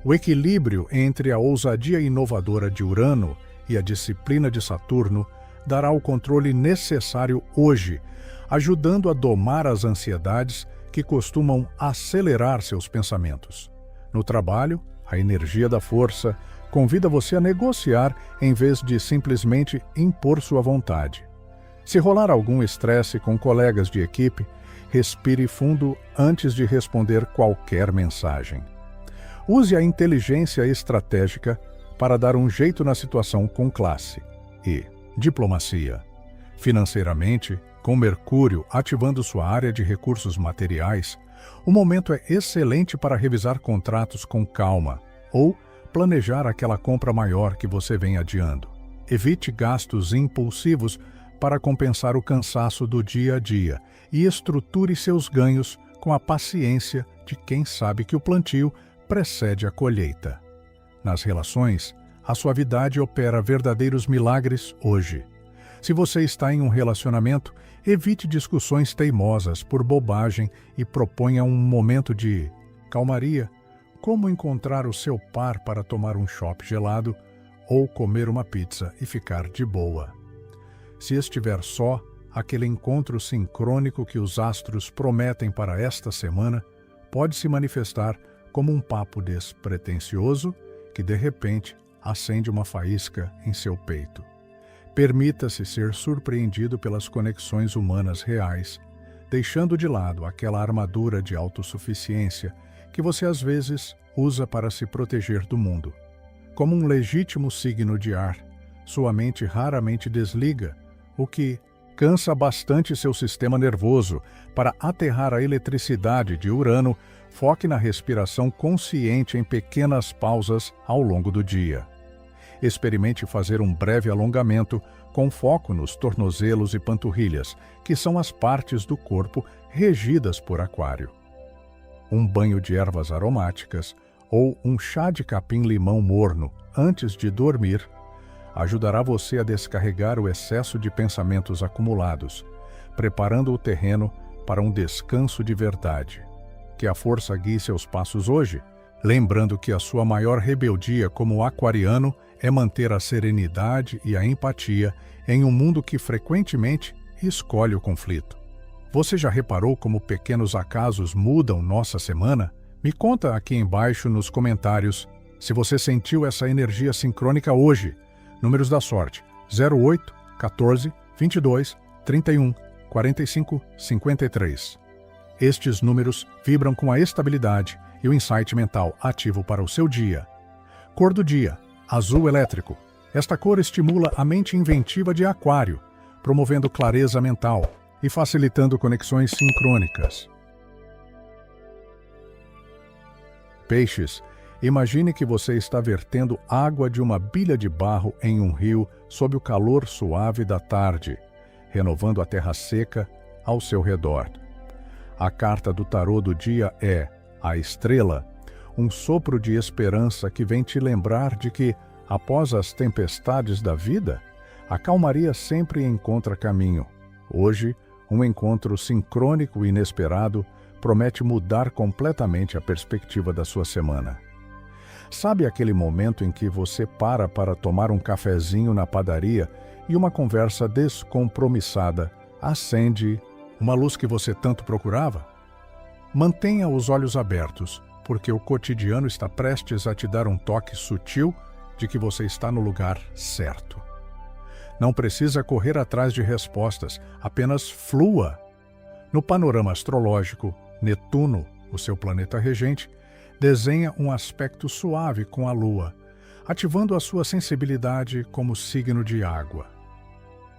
O equilíbrio entre a ousadia inovadora de Urano e a disciplina de Saturno dará o controle necessário hoje, ajudando a domar as ansiedades que costumam acelerar seus pensamentos. No trabalho, a energia da força convida você a negociar em vez de simplesmente impor sua vontade. Se rolar algum estresse com colegas de equipe, respire fundo antes de responder qualquer mensagem. Use a inteligência estratégica para dar um jeito na situação com classe. E diplomacia. Financeiramente, com Mercúrio ativando sua área de recursos materiais, o momento é excelente para revisar contratos com calma ou planejar aquela compra maior que você vem adiando. Evite gastos impulsivos para compensar o cansaço do dia a dia e estruture seus ganhos com a paciência de quem sabe que o plantio precede a colheita. Nas relações, a suavidade opera verdadeiros milagres hoje. Se você está em um relacionamento, evite discussões teimosas por bobagem e proponha um momento de calmaria. Como encontrar o seu par para tomar um chopp gelado ou comer uma pizza e ficar de boa. Se estiver só, aquele encontro sincrônico que os astros prometem para esta semana pode se manifestar como um papo despretensioso que de repente acende uma faísca em seu peito. Permita-se ser surpreendido pelas conexões humanas reais, deixando de lado aquela armadura de autossuficiência que você às vezes usa para se proteger do mundo. Como um legítimo signo de ar, sua mente raramente desliga, o que cansa bastante seu sistema nervoso. Para aterrar a eletricidade de Urano, foque na respiração consciente em pequenas pausas ao longo do dia. Experimente fazer um breve alongamento com foco nos tornozelos e panturrilhas, que são as partes do corpo regidas por Aquário. Um banho de ervas aromáticas ou um chá de capim-limão morno antes de dormir ajudará você a descarregar o excesso de pensamentos acumulados, preparando o terreno para um descanso de verdade. Que a força guie seus passos hoje, lembrando que a sua maior rebeldia como aquariano é manter a serenidade e a empatia em um mundo que frequentemente escolhe o conflito. Você já reparou como pequenos acasos mudam nossa semana? Me conta aqui embaixo nos comentários se você sentiu essa energia sincrônica hoje. Números da sorte: 08, 14, 22, 31, 45, 53. Estes números vibram com a estabilidade e o insight mental ativo para o seu dia. Cor do dia: azul elétrico. Esta cor estimula a mente inventiva de Aquário, promovendo clareza mental e facilitando conexões sincrônicas. Peixes, imagine que você está vertendo água de uma bilha de barro em um rio sob o calor suave da tarde, renovando a terra seca ao seu redor. A carta do tarô do dia é a Estrela, um sopro de esperança que vem te lembrar de que, após as tempestades da vida, a calmaria sempre encontra caminho. Hoje, um encontro sincrônico e inesperado promete mudar completamente a perspectiva da sua semana. Sabe aquele momento em que você para tomar um cafezinho na padaria e uma conversa descompromissada acende uma luz que você tanto procurava? Mantenha os olhos abertos, porque o cotidiano está prestes a te dar um toque sutil de que você está no lugar certo. Não precisa correr atrás de respostas, apenas flua. No panorama astrológico, Netuno, o seu planeta regente, desenha um aspecto suave com a Lua, ativando a sua sensibilidade como signo de água.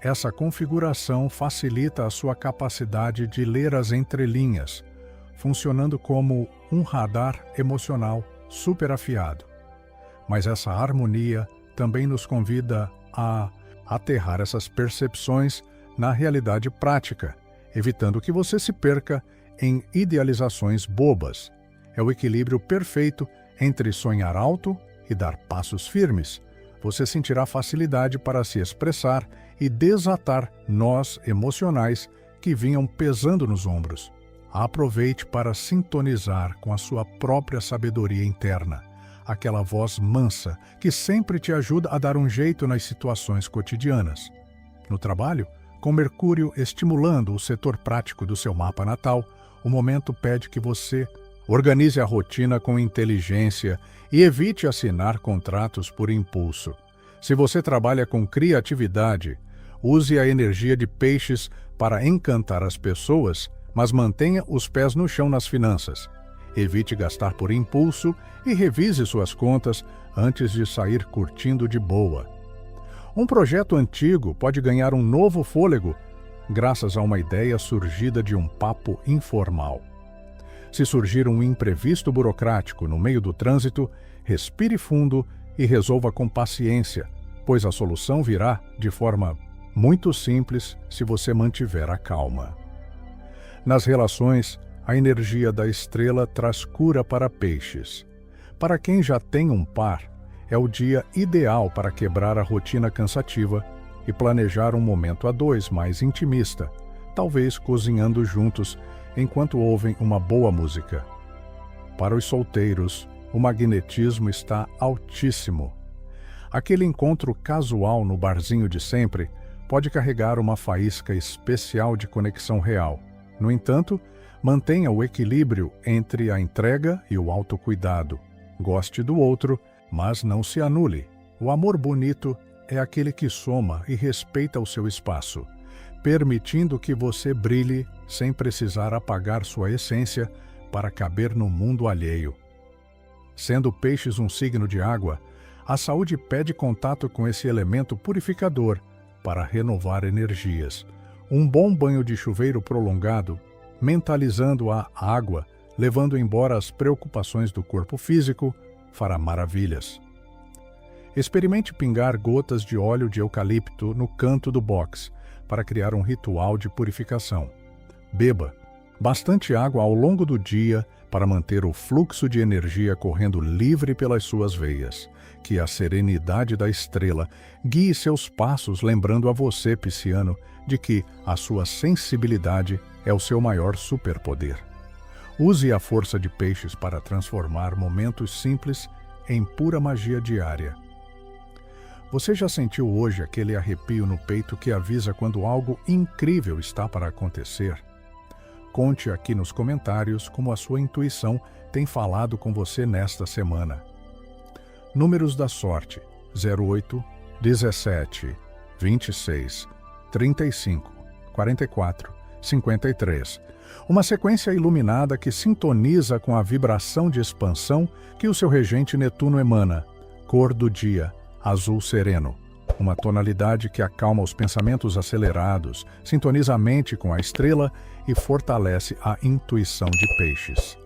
Essa configuração facilita a sua capacidade de ler as entrelinhas, funcionando como um radar emocional super afiado. Mas essa harmonia também nos convida a aterrar essas percepções na realidade prática, evitando que você se perca em idealizações bobas. É o equilíbrio perfeito entre sonhar alto e dar passos firmes. Você sentirá facilidade para se expressar e desatar nós emocionais que vinham pesando nos ombros. Aproveite para sintonizar com a sua própria sabedoria interna, aquela voz mansa que sempre te ajuda a dar um jeito nas situações cotidianas. No trabalho, com Mercúrio estimulando o setor prático do seu mapa natal, o momento pede que você organize a rotina com inteligência e evite assinar contratos por impulso. Se você trabalha com criatividade, use a energia de Peixes para encantar as pessoas, mas mantenha os pés no chão nas finanças. Evite gastar por impulso e revise suas contas antes de sair curtindo de boa. Um projeto antigo pode ganhar um novo fôlego graças a uma ideia surgida de um papo informal. Se surgir um imprevisto burocrático no meio do trânsito, respire fundo e resolva com paciência, pois a solução virá de forma muito simples se você mantiver a calma. Nas relações, a energia da estrela traz cura para Peixes. Para quem já tem um par, é o dia ideal para quebrar a rotina cansativa e planejar um momento a dois mais intimista, talvez cozinhando juntos enquanto ouvem uma boa música. Para os solteiros, o magnetismo está altíssimo. Aquele encontro casual no barzinho de sempre pode carregar uma faísca especial de conexão real. No entanto, mantenha o equilíbrio entre a entrega e o autocuidado. Goste do outro, Mas não se anule. O amor bonito é aquele que soma e respeita o seu espaço, permitindo que você brilhe sem precisar apagar sua essência para caber no mundo alheio. Sendo Peixes um signo de água, a saúde pede contato com esse elemento purificador para renovar energias. Um bom banho de chuveiro prolongado, mentalizando a água, levando embora as preocupações do corpo físico, fará maravilhas. Experimente pingar gotas de óleo de eucalipto no canto do box para criar um ritual de purificação. Beba bastante água ao longo do dia para manter o fluxo de energia correndo livre pelas suas veias. Que a serenidade da estrela guie seus passos, lembrando a você, pisciano, de que a sua sensibilidade é o seu maior superpoder. Use a força de Peixes para transformar momentos simples em pura magia diária. Você já sentiu hoje aquele arrepio no peito que avisa quando algo incrível está para acontecer? Conte aqui nos comentários como a sua intuição tem falado com você nesta semana. Números da sorte: 08, 17, 26, 35, 44, 53. Uma sequência iluminada que sintoniza com a vibração de expansão que o seu regente Netuno emana. Cor do dia: azul sereno. Uma tonalidade que acalma os pensamentos acelerados, sintoniza a mente com a estrela e fortalece a intuição de Peixes.